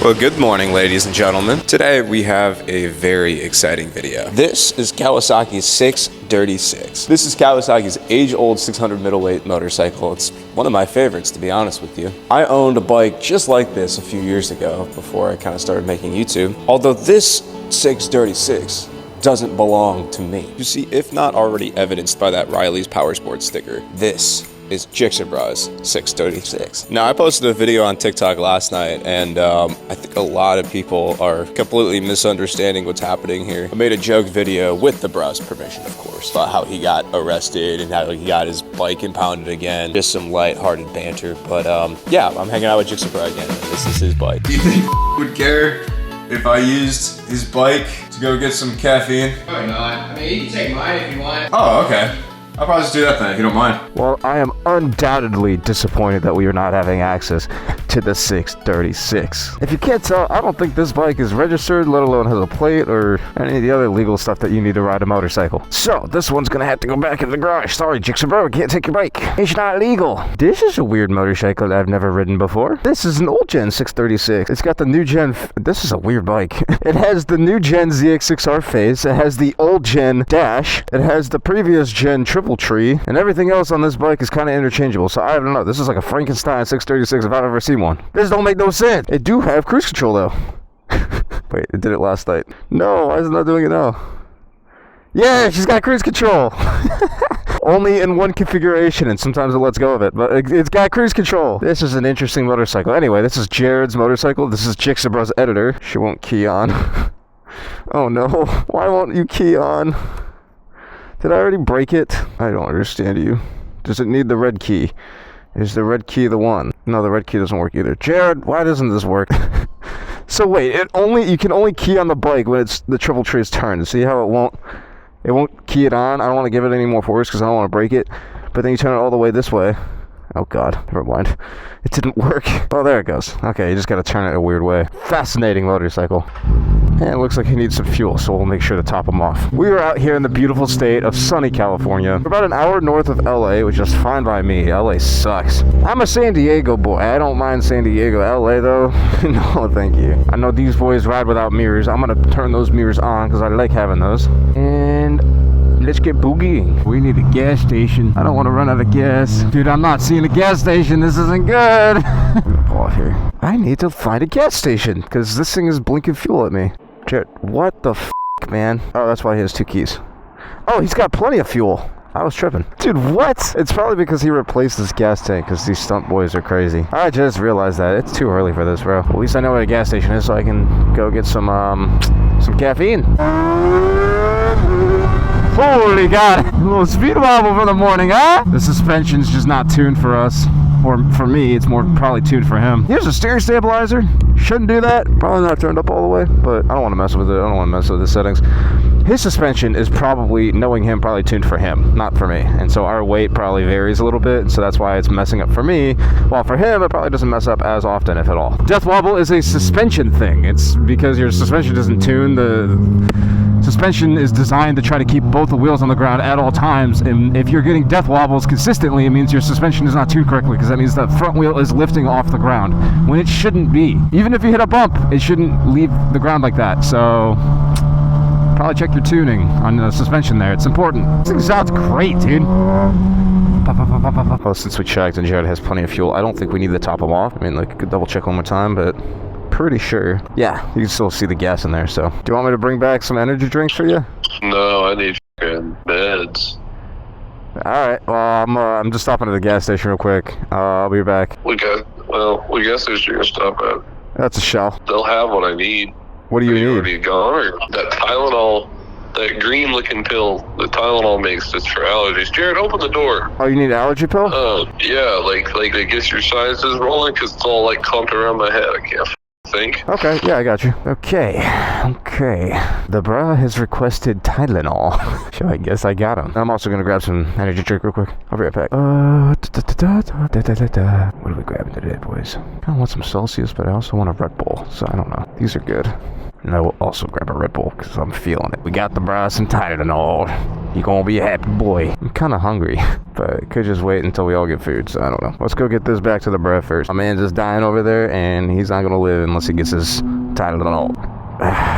Well, good morning, ladies and gentlemen. Today we have a very exciting video. This is Kawasaki's 636. This is Kawasaki's age-old 600 middleweight motorcycle. It's one of my favorites, to be honest with you. I owned a bike just like this a few years ago before I kind of started making YouTube. Although this 636 doesn't belong to me. You see, if not already evidenced by that Riley's Powersports sticker, this is GixxerBrah's 636. Now, I posted a video on TikTok last night, and I think a lot of people are completely misunderstanding what's happening here. I made a joke video with the Brah's permission, of course, about how he got arrested and how he got his bike impounded again. Just some light-hearted banter, but yeah, I'm hanging out with GixxerBrah again, and this is his bike. Do you think would care if I used his bike to go get some caffeine? Probably not. I mean, you can take mine if you want. Oh, okay. I'll probably just do that then, if you don't mind. Well, I am undoubtedly disappointed that we are not having access to the 636. If you can't tell, I don't think this bike is registered, let alone has a plate or any of the other legal stuff that you need to ride a motorcycle. So, this one's gonna have to go back in the garage. Sorry, GixxerBrah, we can't take your bike. It's not legal. This is a weird motorcycle that I've never ridden before. This is an old gen 636. It's got the new gen, this is a weird bike. It has the new gen ZX6R face. It has the old gen dash. It has the previous gen triple tree, and everything else on this bike is kind of interchangeable. So I don't know, this is like a Frankenstein 636 if I've ever seen one. This don't make no sense. It do have cruise control though. Wait, it did it last night. No, why is it not doing it now? Yeah, she's got cruise control. Only in one configuration, and sometimes it lets go of it, but it's got cruise control. This is an interesting motorcycle. Anyway, this is Jared's motorcycle. This is GixxerBrah's editor. She won't key on. Oh no, why won't you key on? Did I already break it? I don't understand you. Does it need the red key? Is the red key the one? No, the red key doesn't work either. Jared, why doesn't this work? So wait, you can only key on the bike when it's the triple tree is turned. See how it won't key it on? I don't want to give it any more force because I don't want to break it. But then you turn it all the way this way. Oh god, never mind. It didn't work. Oh, there it goes. Okay, you just gotta turn it a weird way. Fascinating motorcycle. And it looks like he needs some fuel, so we'll make sure to top him off. We are out here in the beautiful state of sunny California. We're about an hour north of LA, which is fine by me. LA sucks. I'm a San Diego boy. I don't mind San Diego. LA though, no thank you. I know these boys ride without mirrors. I'm gonna turn those mirrors on because I like having those. And let's get boogieing. We need a gas station. I don't want to run out of gas. Dude, I'm not seeing a gas station. This isn't good. I'm gonna pull off here. I need to find a gas station because this thing is blinking fuel at me. Jared, what the f***, man? Oh, that's why he has two keys. Oh, he's got plenty of fuel. I was tripping. Dude, what? It's probably because he replaced this gas tank because these stunt boys are crazy. I just realized that. It's too early for this, bro. At least I know where a gas station is so I can go get some caffeine. Holy God. A little speed wobble for the morning, huh? The suspension's just not tuned for us. Or for me, it's more probably tuned for him. Here's a steering stabilizer. Shouldn't do that. Probably not turned up all the way, but I don't want to mess with it. I don't want to mess with the settings. His suspension is probably, knowing him, probably tuned for him, not for me. And so our weight probably varies a little bit, so that's why it's messing up for me. While for him, it probably doesn't mess up as often, if at all. Death wobble is a suspension thing. It's because your suspension doesn't tune. The suspension is designed to try to keep both the wheels on the ground at all times, and if you're getting death wobbles consistently, it means your suspension is not tuned correctly, because that means the front wheel is lifting off the ground when it shouldn't be. Even if you hit a bump, it shouldn't leave the ground like that. So probably check your tuning on the suspension there. It's important. This thing sounds great, dude. Well, since we checked and Jared has plenty of fuel, I don't think we need to top him off. I mean, like, could double check one more time, but pretty sure. Yeah, you can still see the gas in there, so. Do you want me to bring back some energy drinks for you? No, I need meds. Alright, well, I'm just stopping at the gas station real quick. I'll be back. We gas station you're gonna stop at. That's a Shell. They'll have what I need. What do you need? Already gone, or that Tylenol, that green looking pill that Tylenol makes that's for allergies. Jared, open the door. Oh, you need an allergy pill? Yeah, like it gets your sinuses rolling because it's all like clumped around my head. I can't think. Okay, yeah, I got you. Okay. The Brah has requested Tylenol. So I guess I got him. I'm also gonna grab some energy drink real quick. I'll be right back. What are we grabbing today, boys? I kinda want some Celsius, but I also want a Red Bull, so I don't know. These are good. And I will also grab a Red Bull because I'm feeling it. We got the Brah some Tylenol. You gonna be a happy boy. I'm kinda hungry, but but it could just wait until we all get food, so I don't know. Let's go get this back to the Brah first. My man's just dying over there, and he's not gonna live unless he gets his Tylenol.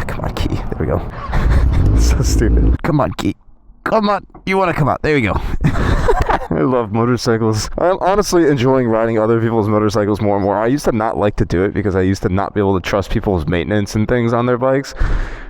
Come on, Key. There we go. So stupid. Come on, Key. Come on. You want to come out. There you go. I love motorcycles. I'm honestly enjoying riding other people's motorcycles more and more. I used to not like to do it because I used to not be able to trust people's maintenance and things on their bikes.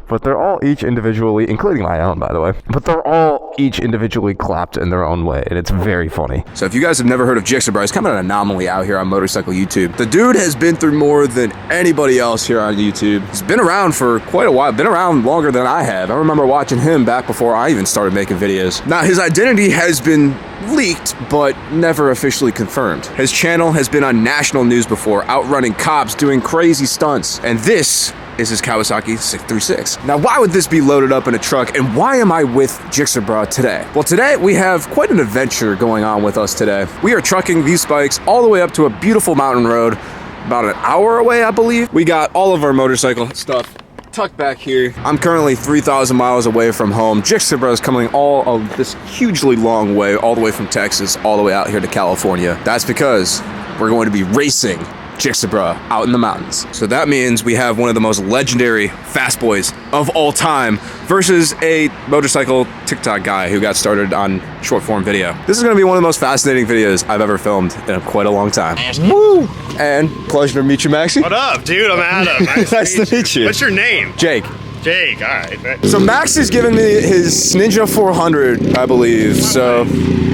But they're all each individually, including my own, by the way, but they're all each individually clapped in their own way, and it's very funny. So if you guys have never heard of GixxerBrah, he's kind of an anomaly out here on motorcycle YouTube. The dude has been through more than anybody else here on YouTube. He's been around for quite a while, been around longer than I have. I remember watching him back before I even started making videos. Now, his identity has been leaked, but never officially confirmed. His channel has been on national news before, outrunning cops, doing crazy stunts, and this is his Kawasaki 636. Now, why would this be loaded up in a truck, and why am I with GixxerBrah today? Well, today we have quite an adventure going on with us today. We are trucking these bikes all the way up to a beautiful mountain road, about an hour away, I believe. We got all of our motorcycle stuff tucked back here. I'm currently 3,000 miles away from home. GixxerBrah is coming all of this hugely long way, all the way from Texas, all the way out here to California. That's because we're going to be racing GixxerBrah out in the mountains. So that means we have one of the most legendary fast boys of all time versus a motorcycle TikTok guy who got started on short form video. This is going to be one of the most fascinating videos I've ever filmed in quite a long time. Woo! And pleasure to meet you, Maxie. What up, dude? I'm Adam. Nice to meet you. What's your name? Jake. Jake, all right. So Max is giving me his Ninja 400, I believe. So,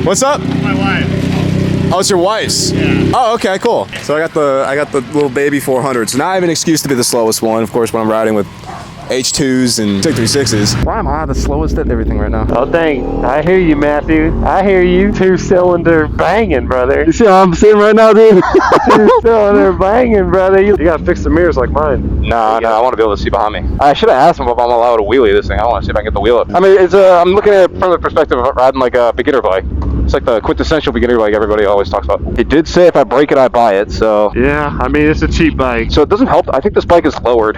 what's up? My wife. Oh, it's your wife's? Yeah. Oh, okay, cool. So I got the little baby 400. So now I have an excuse to be the slowest one, of course, when I'm riding with H2s and 636s. Why am I the slowest at everything right now? Oh dang, I hear you, Matthew. I hear you. Two-cylinder banging, brother. You see how I'm sitting right now, dude? Two-cylinder banging, brother. You gotta fix the mirrors like mine. No, I want to be able to see behind me. I should have asked him if I'm allowed to wheelie this thing. I want to see if I can get the wheel up. I mean, it's I'm looking at it from the perspective of riding like a beginner bike. It's like the quintessential beginner bike everybody always talks about. He did say if I break it, I buy it, so. Yeah, I mean, it's a cheap bike. So it doesn't help. I think this bike is lowered.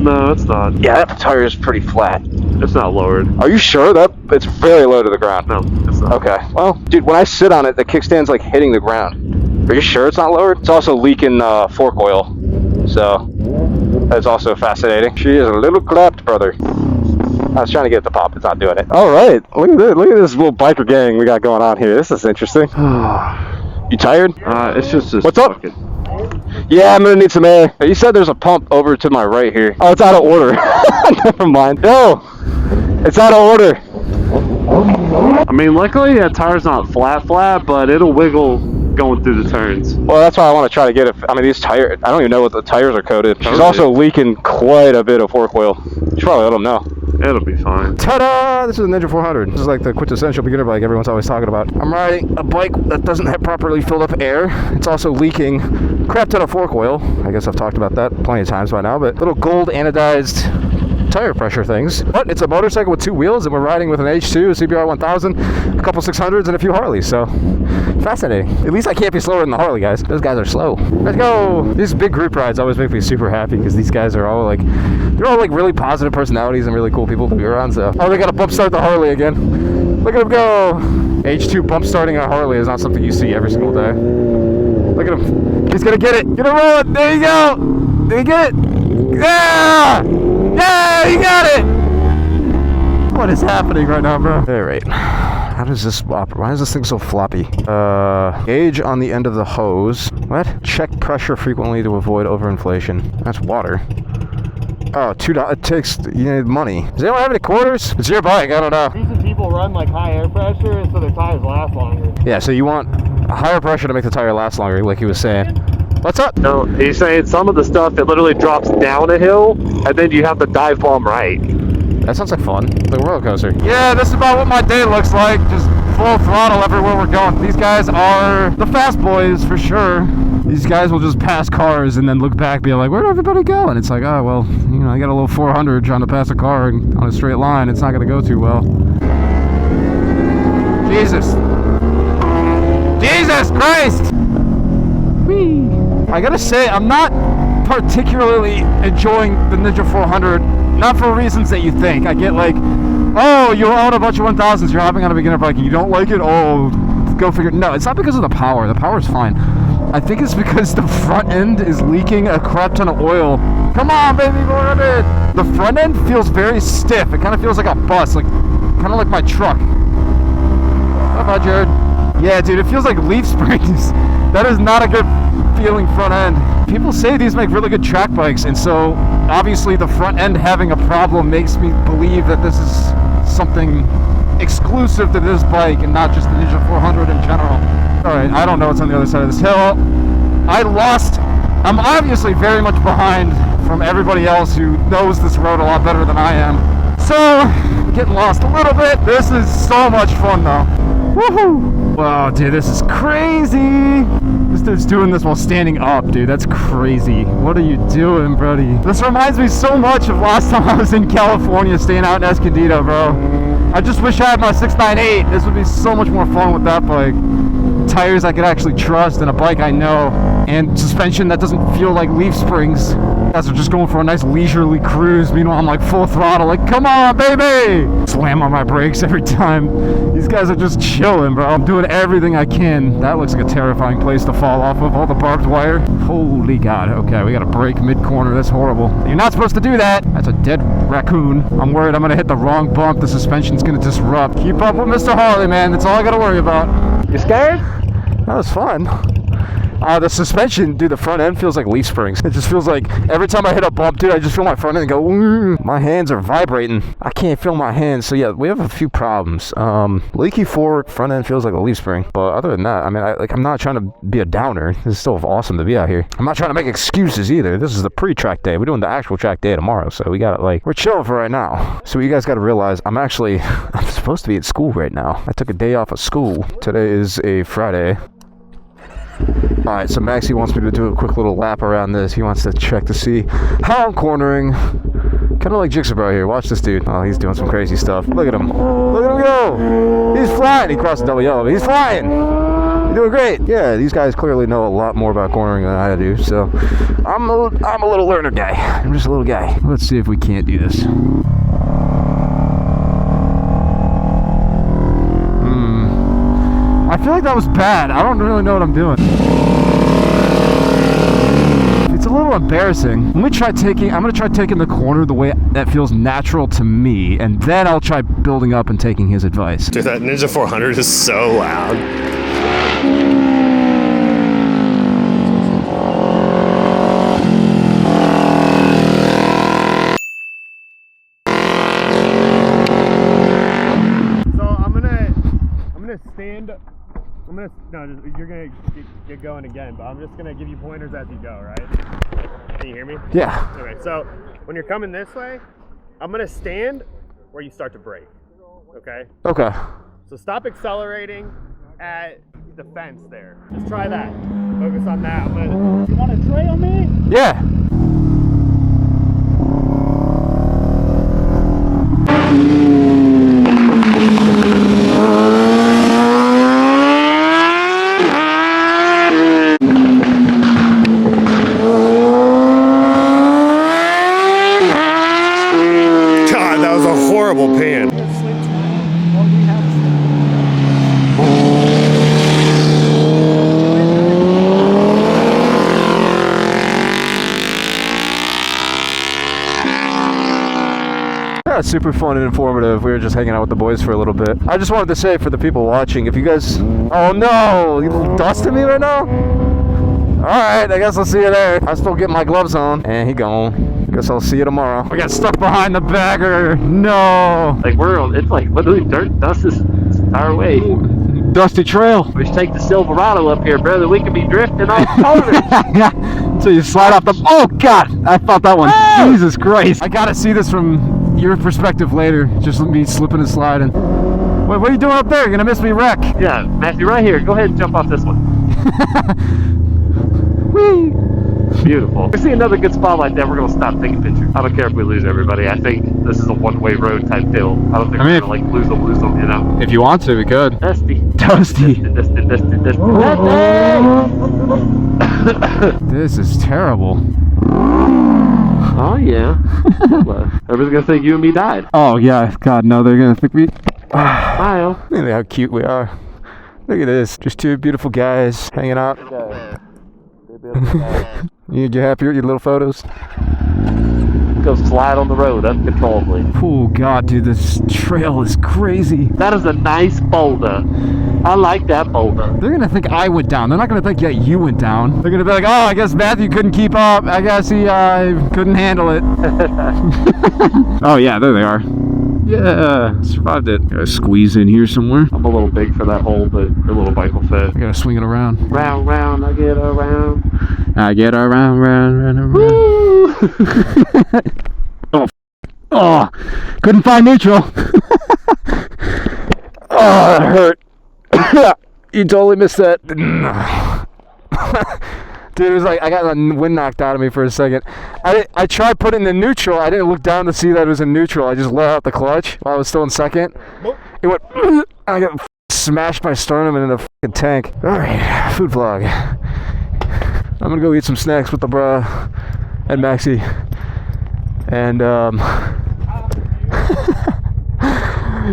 No, it's not. Yeah, that tire is pretty flat. It's not lowered. Are you sure? That it's very low to the ground. No, it's not. Okay. Well, dude, when I sit on it, the kickstand's like hitting the ground. Are you sure it's not lowered? It's also leaking fork oil, so that's also fascinating. She is a little clapped, brother. I was trying to get it to pop. It's not doing it. All right. Look at this. Look at this little biker gang we got going on here. This is interesting. You tired? It's just this. What's up? Yeah, I'm gonna need some air. You said there's a pump over to my right here. Oh, it's out of order. Never mind. No, it's out of order. I mean, luckily that tire's not flat, but it'll wiggle going through the turns. Well, that's why I want to try to get it. I mean, these tires, I don't even know what the tires are coated. She's also leaking quite a bit of fork oil. You should probably let them know. It'll be fine. Ta-da! This is a Ninja 400. This is like the quintessential beginner bike everyone's always talking about. I'm riding a bike that doesn't have properly filled up air. It's also leaking crap ton of fork oil. I guess I've talked about that plenty of times by now, but little gold anodized tire pressure things. But it's a motorcycle with two wheels, and we're riding with an H2, a CBR 1000, a couple 600s, and a few Harleys, so fascinating. At least I can't be slower than the Harley guys. Those guys are slow. Let's go! These big group rides always make me super happy because these guys are all like, they're all like really positive personalities and really cool people to be around, so. Oh, they gotta bump start the Harley again. Look at him go! H2 bump starting a Harley is not something you see every single day. Look at him. He's gonna get it. Get it rolling. There you go. Did he get it? Yeah! Yeah, you got it! What is happening right now, bro? All right. How does this operate? Why is this thing so floppy? Gauge on the end of the hose. What? Check pressure frequently to avoid overinflation. That's water. Oh, $2. It takes, you need money. Does anyone have any quarters? It's your bike, I don't know. The reason people run like high air pressure is so their tires last longer. Yeah, so you want a higher pressure to make the tire last longer, like he was saying. What's up? No, he's saying some of the stuff, it literally drops down a hill, and then you have to dive bomb right. That sounds like fun. Like a roller coaster. Yeah, this is about what my day looks like. Just full throttle everywhere we're going. These guys are the fast boys for sure. These guys will just pass cars and then look back and be like, where'd everybody go? And it's like, oh, well, you know, I got a little 400 trying to pass a car and on a straight line. It's not going to go too well. Jesus. Jesus Christ! Whee! I gotta say, I'm not particularly enjoying the Ninja 400, not for reasons that you think. I get like Oh, you own a bunch of 1000s. You're hopping on a beginner bike and you don't like it? Oh, go figure. No, it's not because of the power. The power's fine. I think it's because the front end is leaking a crap ton of oil. Come on, baby, go on it. The front end feels very stiff. It kind of feels like a bus, like kind of like my truck. How about Jared? Yeah, dude, it feels like leaf springs. That is not a good feeling front end. People say these make really good track bikes, and so obviously the front end having a problem makes me believe that this is something exclusive to this bike and not just the Ninja 400 in general. Alright, I don't know what's on the other side of this hill. I'm obviously very much behind from everybody else who knows this road a lot better than I am. So, getting lost a little bit. This is so much fun though. Woohoo! Wow, dude, this is crazy. This dude's doing this while standing up, dude. That's crazy. What are you doing, buddy? This reminds me so much of last time I was in California staying out in Escondido, bro. I just wish I had my 698. This would be so much more fun with that bike. Tires I could actually trust and a bike I know. And suspension that doesn't feel like leaf springs. You guys are just going for a nice leisurely cruise. Meanwhile, I'm like full throttle, like, come on, baby! Slam on my brakes every time. These guys are just chilling, bro. I'm doing everything I can. That looks like a terrifying place to fall off of, all the barbed wire. Holy God. Okay, we gotta brake mid-corner. That's horrible. You're not supposed to do that. That's a dead raccoon. I'm worried I'm gonna hit the wrong bump. The suspension's gonna disrupt. Keep up with Mr. Harley, man. That's all I gotta worry about. You scared? That was fun. The suspension, dude, the front end feels like leaf springs. It just feels like every time I hit a bump, dude, I just feel my front end go, ooh. My hands are vibrating. I can't feel my hands. So yeah, we have a few problems. Leaky fork, front end feels like a leaf spring. But other than that, I mean, I'm not trying to be a downer. This is still awesome to be out here. I'm not trying to make excuses either. This is the pre-track day. We're doing the actual track day tomorrow. So we got it, like, we're chilling for right now. So what you guys got to realize, I'm supposed to be at school right now. I took a day off of school. Today is a Friday. Alright, so Maxie wants me to do a quick little lap around this. He wants to check to see how I'm cornering. Kind of like GixxerBrah here. Watch this dude. Oh, he's doing some crazy stuff. Look at him. Look at him go. He's flying. He crossed the double yellow, but he's flying. You're doing great. Yeah, these guys clearly know a lot more about cornering than I do, so I'm a little learner guy. I'm just a little guy. Let's see if we can't do this. I feel like that was bad. I don't really know what I'm doing. It's a little embarrassing. I'm gonna try taking the corner the way that feels natural to me, and then I'll try building up and taking his advice. Dude, that Ninja 400 is so loud. You're gonna get going again, but I'm just gonna give you pointers as you go, right? Can you hear me? Yeah. Okay, so when you're coming this way, I'm gonna stand where you start to brake, okay? Okay. So stop accelerating at the fence there. Just try that. Focus on that. You wanna trail me? Yeah. Pan. Yeah, it's super fun and informative. We were just hanging out with the boys for a little bit. I just wanted to say for the people watching, if you guys... Oh no! You dusting me right now? Alright, I guess I'll see you there. I'm still getting my gloves on. And he gone. Guess I'll see you tomorrow. I got stuck behind the bagger. No. Like it's like literally dirt, dust this entire way. Dusty trail. We should take the Silverado up here, brother. We could be drifting off corners. So you slide off the... Oh God! I felt that one. Oh! Jesus Christ. I gotta see this from your perspective later. Just me slipping and sliding. Wait, what are you doing up there? You're gonna miss me wreck. Yeah, Matthew, right here. Go ahead and jump off this one. Whee! Beautiful. If we see another good spot like that, we're going to stop taking pictures. I don't care if we lose everybody. I think this is a one-way road type deal. I don't think we're going to lose them, you know. If you want to, we could. Dusty. Dusty. This is terrible. Oh, yeah. Everybody's gonna think you and me died. Oh, yeah. God, no, they're gonna think we... Smile. Look at how cute we are. Look at this. Just two beautiful guys hanging out. You happy with your little photos? Go slide on the road uncontrollably. Oh, God, dude, this trail is crazy. That is a nice boulder. I like that boulder. They're gonna think I went down. They're not gonna think, yeah, you went down. They're gonna be like, oh, I guess Matthew couldn't keep up. I guess he couldn't handle it. Oh, yeah, there they are. Yeah, survived it. Gotta squeeze in here somewhere. I'm a little big for that hole, but your little bike will fit. I gotta swing it around. Round, round, I get around. I get around, round. Woo! Oh, couldn't find neutral. Oh, that hurt. You totally missed that. Dude, it was like I got the wind knocked out of me for a second. I tried putting the neutral. I didn't look down to see that it was in neutral. I just let out the clutch while I was still in second. It went. I got smashed my sternum into the fucking tank. All right, food vlog. I'm gonna go eat some snacks with the Brah and Maxie, and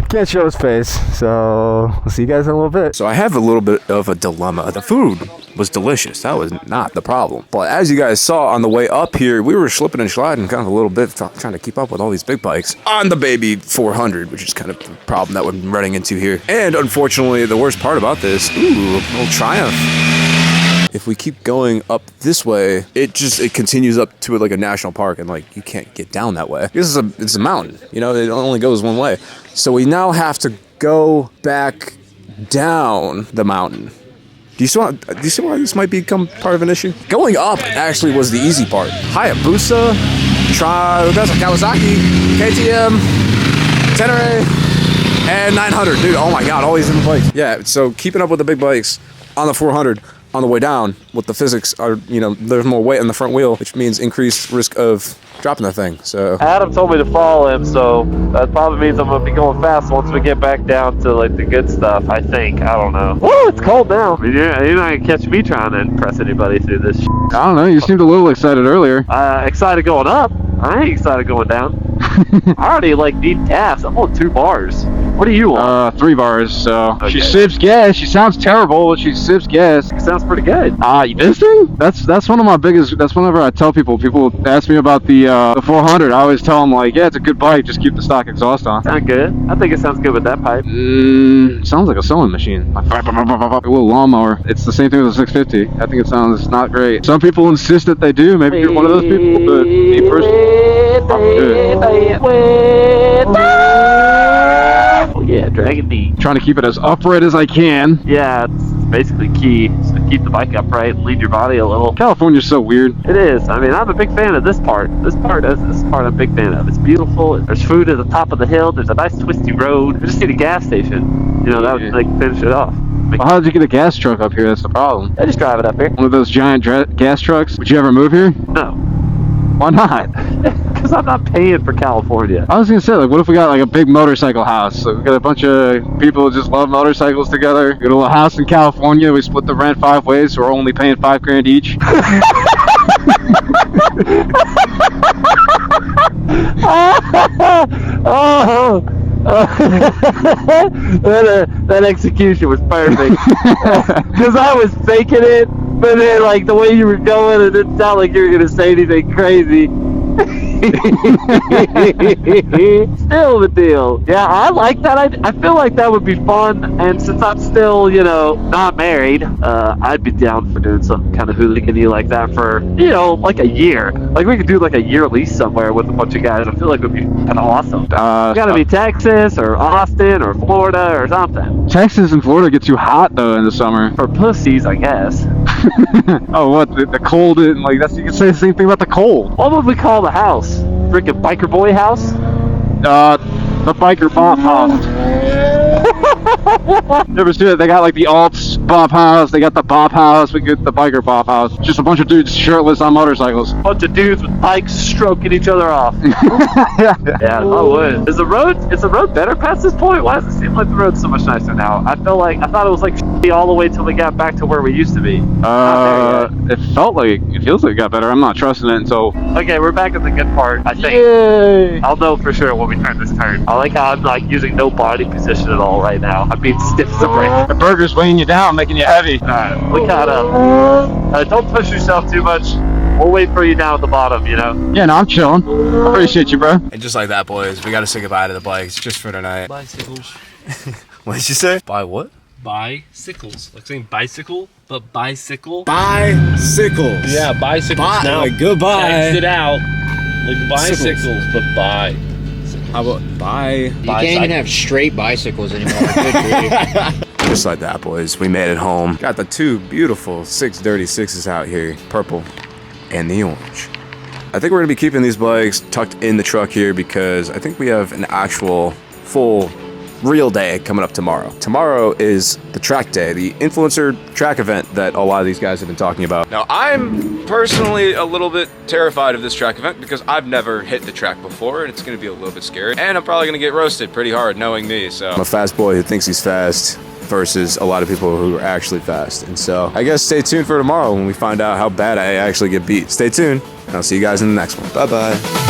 can't show his face, so we'll see you guys in a little bit. So I have a little bit of a dilemma. The food was delicious. That was not the problem. But as you guys saw on the way up here, we were slipping and sliding kind of a little bit, trying to keep up with all these big bikes on the baby 400, which is kind of the problem that we're running into here. And unfortunately, the worst part about this, ooh, a little Triumph. If we keep going up this way, it continues up to like a national park, and like you can't get down that way. It's a mountain, you know, it only goes one way. So we now have to go back down the mountain. Do you see why this might become part of an issue? Going up actually was the easy part. Hayabusa, that's a Kawasaki, KTM, Tenere, and 900. Dude, oh my God, all these different bikes. Yeah, so keeping up with the big bikes on the 400 on the way down, with the physics are, you know, there's more weight on the front wheel, which means increased risk of dropping the thing. So Adam told me to follow him, so that probably means I'm gonna be going fast once we get back down to like the good stuff. I think. I don't know. Woo, it's cold now. I mean, you're not gonna catch me trying to impress anybody through this. I don't know. You seemed a little excited earlier. Excited going up. I ain't excited going down. I already like need gas. I'm on 2 bars. What do you want? 3 bars. So okay. She sips gas. She sounds terrible, but she sips gas. It sounds pretty good. This thing? That's one of my biggest. That's whenever I tell people ask me about the 400. I always tell them like, yeah, it's a good bike. Just keep the stock exhaust on. Sound good. I think it sounds good with that pipe. Sounds like a sewing machine. A little lawnmower. It's the same thing with a 650. I think it sounds not great. Some people insist that they do. Maybe you're one of those people, but me personally, oh yeah, Dragon D. Trying to keep it as upright as I can. Yeah, it's basically key. Just to keep the bike upright, lead your body a little. California's so weird. It is. I mean, I'm a big fan of this part. This part I'm a big fan of. It's beautiful. There's food at the top of the hill. There's a nice twisty road. We just need a gas station. You know, that would like finish it off. Well, how did you get a gas truck up here? That's the problem. I just drive it up here. One of those giant gas trucks? Would you ever move here? No. Why not? Because I'm not paying for California. I was gonna say, like, what if we got like a big motorcycle house? So we got a bunch of people who just love motorcycles together. We got a little house in California. We split the rent 5 ways, so we're only paying $5 grand each. That execution was perfect. Because I was faking it, but then like the way you were going, it didn't sound like you were gonna say anything crazy. Still the deal. Yeah, I like that. I feel like that would be fun, and since I'm still, you know, not married, I'd be down for doing some kind of hooligan-y like that for, you know, like a year. Like we could do like a year lease somewhere with a bunch of guys. I feel like it would be kind of awesome. Gotta be Texas or Austin or Florida or something. Texas and Florida get too hot though in the summer. For pussies, I guess. Oh, what? The cold? Like that's, you can say the same thing about the cold. What would we call the house? Freaking biker boy house? The biker bomb house. You ever see it? They got like the alts bop house, they got the bop house, we get the biker bop house. Just a bunch of dudes shirtless on motorcycles. Bunch of dudes with bikes stroking each other off. Yeah. Yeah, I would. Is the road better past this point? Why does it seem like the road's so much nicer now? I thought it was like all the way till we got back to where we used to be. It feels like it got better. I'm not trusting it until. Okay, we're back at the good part. I think. Yay! I'll know for sure when we turn this turn. I like how I'm like using no body position at all right now. I'm being stiff as a brick. The burger's weighing you down, making you heavy. Alright, we gotta don't push yourself too much. We'll wait for you down at the bottom, you know? Yeah, no, I'm chilling. Appreciate you, bro. And just like that, boys, we gotta say goodbye to the bikes just for tonight. Bicycles. What did you say? Buy what? Bicycles. Like saying bicycle, but bicycle. Bicycles. Yeah, bicycles. Bye. Now, Like, goodbye. text it out. Like bicycles, but bye. How about bye? You can't even have straight bicycles anymore. Good grief. Just like that, boys, we made it home. Got the two beautiful 636s out here, purple and the orange. I think we're gonna be keeping these bikes tucked in the truck here because I think we have an actual full real day coming up tomorrow. Tomorrow is the track day, the influencer track event that a lot of these guys have been talking about. Now, I'm personally a little bit terrified of this track event because I've never hit the track before and it's gonna be a little bit scary. And I'm probably gonna get roasted pretty hard knowing me, so. I'm a fast boy who thinks he's fast versus a lot of people who are actually fast. And so I guess stay tuned for tomorrow when we find out how bad I actually get beat. Stay tuned and I'll see you guys in the next one. Bye-bye.